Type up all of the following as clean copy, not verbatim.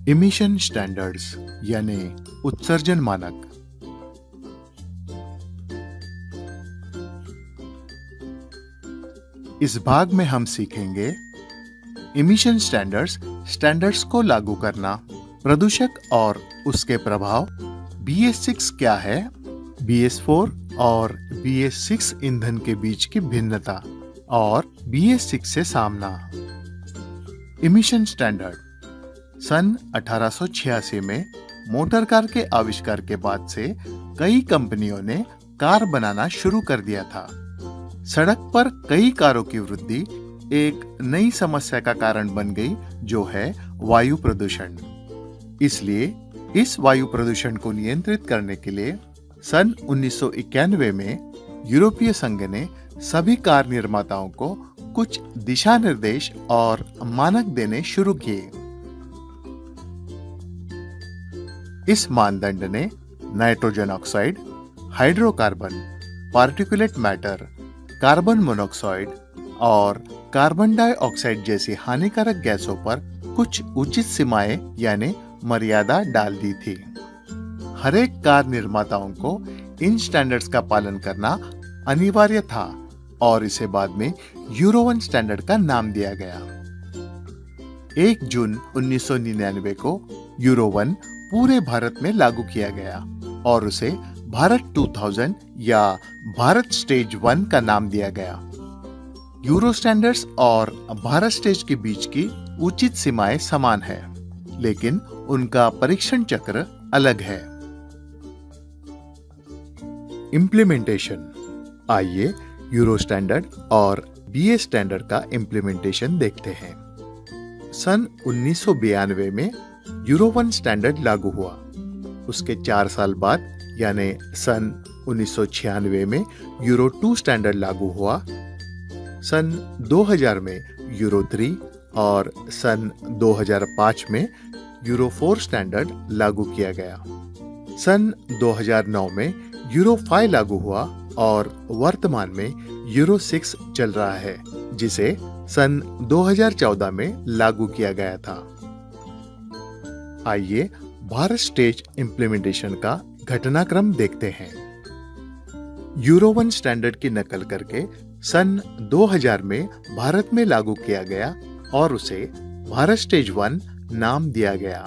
Emission standards यानी उत्सर्जन मानक। इस भाग में हम सीखेंगे इमिशन स्टैंडर्ड्स को लागू करना, प्रदूषक और उसके प्रभाव, BS6 क्या है, BS4 और BS6 ईंधन के बीच की भिन्नता और BS6 से सामना। इमिशन स्टैंडर्ड सन 1886 में मोटर कार के आविष्कार के बाद से कई कंपनियों ने कार बनाना शुरू कर दिया था। सड़क पर कई कारों की वृद्धि एक नई समस्या का कारण बन गई, जो है वायु प्रदूषण। इसलिए इस वायु प्रदूषण को नियंत्रित करने के लिए सन 1991 में यूरोपीय संघ ने सभी कार निर्माताओं को कुछ दिशा निर्देश और मानक देने शुरू किए। इस मानदंड ने nitrogen oxide, hydrocarbon, particulate matter, carbon monoxide और कार्बन डाइऑक्साइड जैसी हानिकारक गैसों पर कुछ उचित सीमाएं यानी मर्यादा डाल दी थी। हर एक कार निर्माताओं को इन स्टैंडर्ड्स का पालन करना अनिवार्य था और इसे बाद में यूरो 1 स्टैंडर्ड का नाम दिया गया। 1 जून 1999 को यूरो 1 पूरे भारत में लागू किया गया और उसे भारत 2000 या भारत स्टेज 1 का नाम दिया गया। यूरो स्टैंडर्ड्स और भारत स्टेज के बीच की उचित सीमाएं समान है, लेकिन उनका परीक्षण चक्र अलग है। इम्प्लीमेंटेशन। आइए यूरो स्टैंडर्ड और BS स्टैंडर्ड का इम्प्लीमेंटेशन देखते हैं। सन 1992 में यूरो 1 स्टैंडर्ड लागू हुआ। उसके 4 साल बाद यानी सन 1996 में यूरो 2 स्टैंडर्ड लागू हुआ। सन 2000 में यूरो 3 और सन 2005 में यूरो 4 स्टैंडर्ड लागू किया गया। सन 2009 में यूरो 5 लागू हुआ और वर्तमान में यूरो 6 चल रहा है, जिसे सन 2014 में लागू किया गया था। आइए भारत स्टेज इम्प्लीमेंटेशन का घटनाक्रम देखते हैं। यूरो 1 स्टैंडर्ड की नकल करके सन 2000 में भारत में लागू किया गया और उसे भारत स्टेज 1 नाम दिया गया।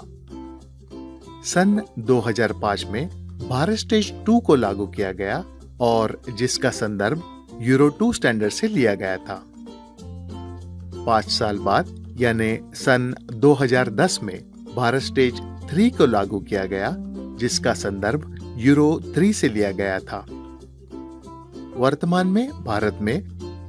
सन 2005 में भारत स्टेज 2 को लागू किया गया और जिसका संदर्भ यूरो 2 स्टैंडर्ड से लिया गया था। 5 साल बाद यानी सन 2010 में भारत स्टेज 3 को लागू किया गया, जिसका संदर्भ यूरो 3 से लिया गया था। वर्तमान में भारत में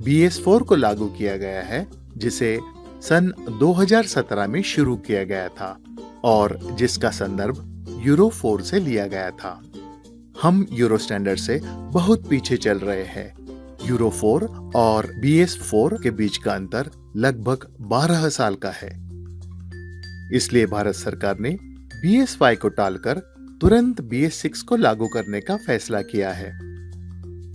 BS4 को लागू किया गया है, जिसे सन 2017 में शुरू किया गया था और जिसका संदर्भ यूरो 4 से लिया गया था। हम यूरो स्टैंडर्ड से बहुत पीछे चल रहे हैं। यूरो 4 और BS4 के बीच का अंतर लगभग 12 साल का है। इसलिए भारत सरकार ने BS5 को टालकर तुरंत BS6 को लागू करने का फैसला किया है।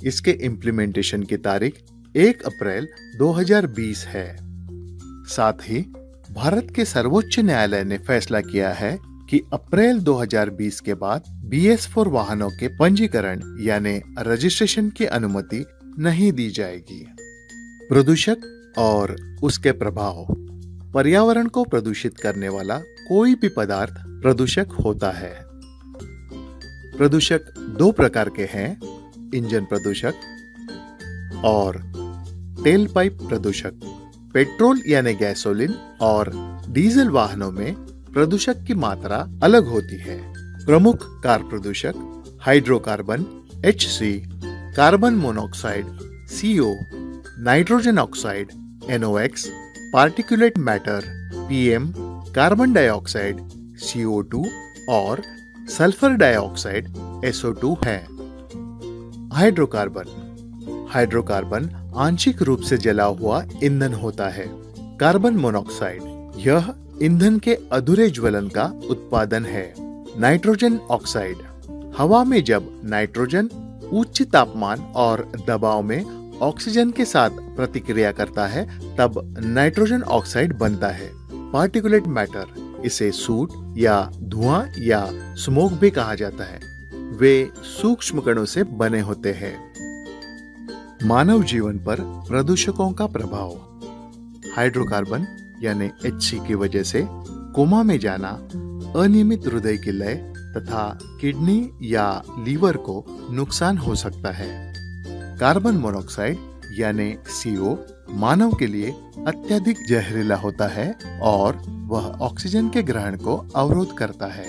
इसके इम्प्लीमेंटेशन की तारीख 1 अप्रैल 2020 है। साथ ही भारत के सर्वोच्च न्यायालय ने फैसला किया है कि अप्रैल 2020 के बाद BS4 वाहनों के पंजीकरण यानी रजिस्ट्रेशन की अनुमति नहीं दी जाएगी। प्रदूषक और उसके प्रभाव। पर्यावरण को प्रदूषित करने वाला कोई भी पदार्थ प्रदूषक होता है। प्रदूषक 2 प्रकार के हैं, इंजन प्रदूषक और टेल पाइप प्रदूषक। पेट्रोल यानी गैसोलीन और डीजल वाहनों में प्रदूषक की मात्रा अलग होती है। प्रमुख कार प्रदूषक hydrocarbon HC, carbon monoxide CO, nitrogen oxide NOx, particulate matter PM, carbon dioxide CO2 और सल्फर डाइऑक्साइड SO2 है। हाइड्रोकार्बन आंशिक रूप से जला हुआ ईंधन होता है। कार्बन मोनोऑक्साइड यह ईंधन के अधूरे ज्वलन का उत्पादन है। नाइट्रोजन ऑक्साइड हवा में जब नाइट्रोजन उच्च तापमान और दबाव में ऑक्सीजन के साथ प्रतिक्रिया करता है तब नाइट्रोजन ऑक्साइड बनता है। पार्टिकुलेट मैटर इसे सूट या धुआं या स्मोक भी कहा जाता है। वे सूक्ष्म कणों से बने होते हैं। मानव जीवन पर प्रदूषकों का प्रभाव। हाइड्रोकार्बन यानी HC की वजह से कोमा में जाना, अनियमित हृदय की लय तथा किडनी या लीवर को नुकसान हो सकता है। कार्बन मोनोऑक्साइड यानी CO मानव के लिए अत्यधिक जहरीला होता है और वह ऑक्सीजन के ग्रहण को अवरोध करता है।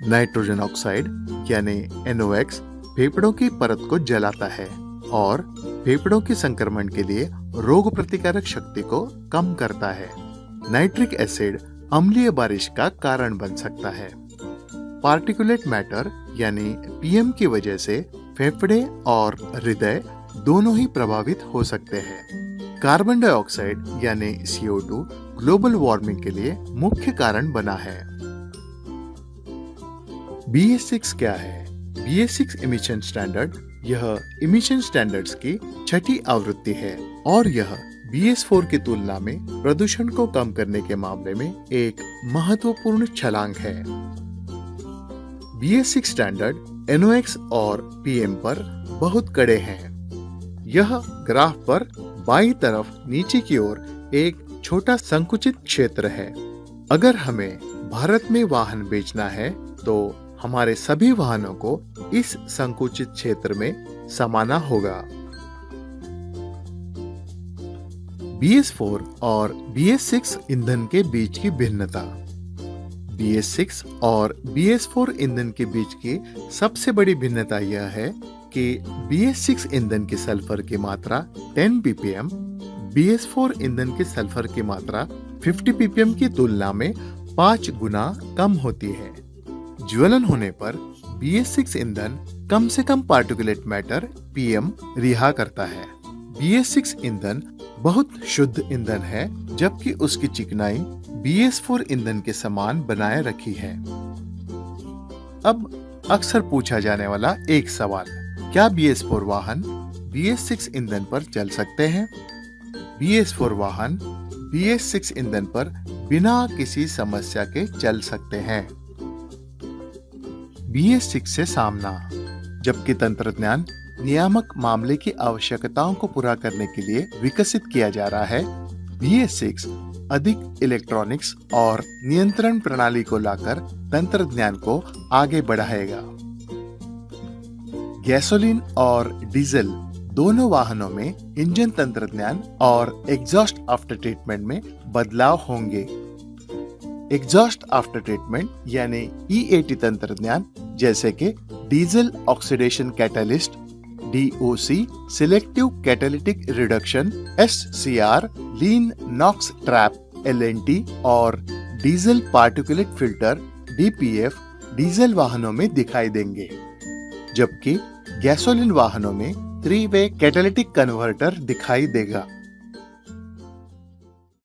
नाइट्रोजन ऑक्साइड यानी NOx फेफड़ों की परत को जलाता है और फेफड़ों के संक्रमण के लिए रोग प्रतिकारक शक्ति को कम करता है। नाइट्रिक एसिड अम्लीय बारिश का कारण बन सकता है। पार्टिकुलेट मैटर यानी PM की वजह से फेफड़े और हृदय दोनों ही प्रभावित हो सकते हैं। कार्बन डाइऑक्साइड यानी CO2 ग्लोबल वार्मिंग के लिए मुख्य कारण बना है। BS6 क्या है? BS6 इमिशन स्टैंडर्ड यह इमिशन स्टैंडर्ड्स की छठी आवृत्ति है और यह BS4 की तुलना में प्रदूषण को कम करने के मामले में एक महत्वपूर्ण छलांग है। BS6 स्टैंडर्ड NOx और PM पर बहुत कड़े हैं। यह ग्राफ पर बाईं तरफ नीचे की ओर एक छोटा संकुचित क्षेत्र है। अगर हमें भारत में वाहन बेचना है तो हमारे सभी वाहनों को इस संकुचित क्षेत्र में समाना होगा। BS4 और BS6 ईंधन के बीच की भिन्नता। BS6 और BS4 ईंधन के बीच की सबसे बड़ी भिन्नता यह है कि BS6 ईंधन की सल्फर की मात्रा 10 ppm, BS4 ईंधन की सल्फर की मात्रा 50 ppm की तुलना में 5 गुना कम होती है। ज्वलन होने पर BS6 ईंधन कम से कम पार्टिकुलेट मैटर PM रिहा करता है। BS6 ईंधन बहुत शुद्ध ईंधन है जबकि उसकी चिकनाई BS4 ईंधन के समान बनाए रखी है। अब अक्सर पूछा जाने वाला एक सवाल, क्या BS4 वाहन BS6 ईंधन पर चल सकते हैं? BS4 वाहन BS6 ईंधन पर बिना किसी समस्या के चल सकते हैं। BS6 से सामना। जबकि तंत्रज्ञान नियामक मामले की आवश्यकताओं को पूरा करने के लिए विकसित किया जा रहा है, BS6 अधिक इलेक्ट्रॉनिक्स और नियंत्रण प्रणाली को लाकर तंत्रज्ञान को आगे बढ़ाएगा। गैसोलीन और डीजल दोनों वाहनों में इंजन तंत्रज्ञान और एग्जॉस्ट आफ्टर ट्रीटमेंट में बदलाव होंगे। एग्जॉस्ट आफ्टर ट्रीटमेंट यानी EAT तंत्रज्ञान जैसे कि diesel oxidation catalyst DOC, selective catalytic reduction SCR, लीन नॉक्स ट्रैप LNT और diesel particulate filter DPF diesel वाहनों में दिखाई देंगे, जबकि गैसोलीन वाहनों में 3-वे कैटालिटिक कन्वर्टर दिखाई देगा।